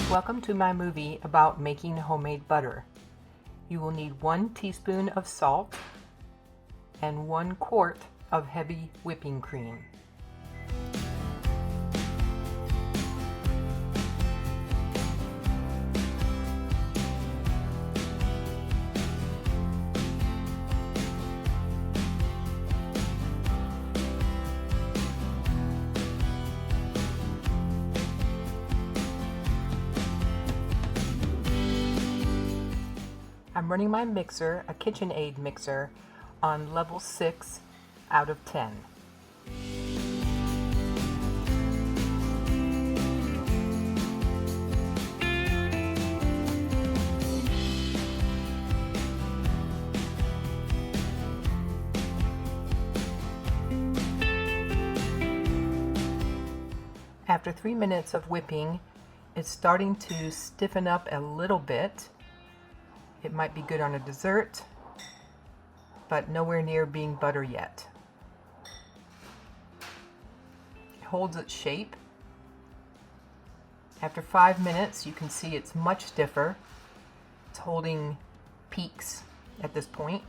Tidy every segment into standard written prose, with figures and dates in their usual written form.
Welcome to my movie about making homemade butter. You will need 1 teaspoon of salt and 1 quart of heavy whipping cream. I'm running my mixer, a KitchenAid mixer, on level 6 out of 10. After 3 minutes of whipping, it's starting to stiffen up a little bit. It might be good on a dessert, but nowhere near being butter yet. It holds its shape. After 5 minutes, you can see it's much stiffer. It's holding peaks at this point.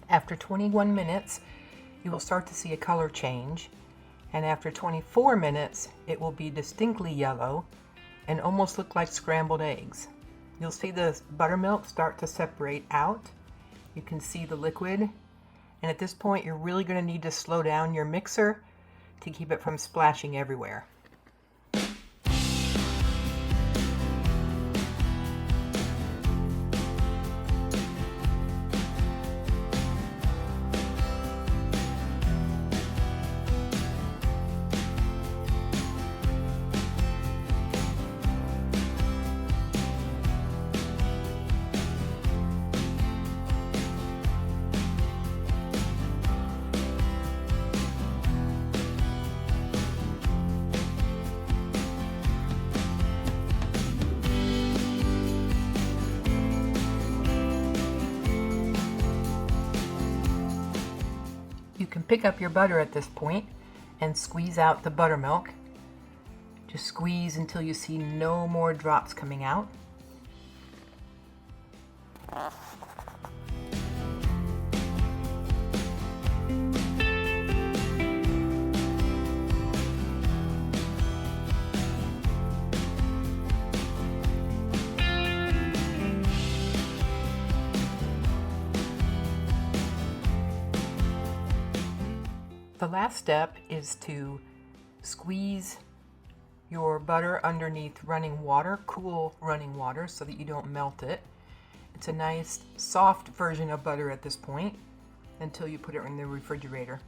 After 21 minutes, you will start to see a color change, and after 24 minutes, it will be distinctly yellow and almost look like scrambled eggs. You'll see the buttermilk start to separate out. You can see the liquid, and at this point, you're really going to need to slow down your mixer to keep it from splashing everywhere. You can pick up your butter at this point and squeeze out the buttermilk. Just squeeze until you see no more drops coming out. The last step is to squeeze your butter underneath running water, cool running water, so that you don't melt it. It's a nice soft version of butter at this point until you put it in the refrigerator.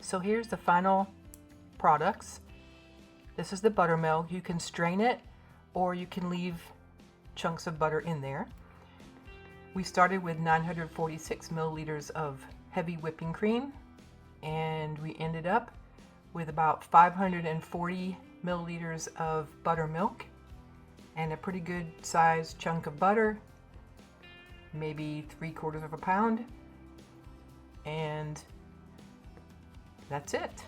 So here's the final products. This is the buttermilk. You can strain it or you can leave chunks of butter in there. We started with 946 milliliters of heavy whipping cream, and we ended up with about 540 milliliters of buttermilk and a pretty good sized chunk of butter, maybe 3/4 of a pound, and that's it.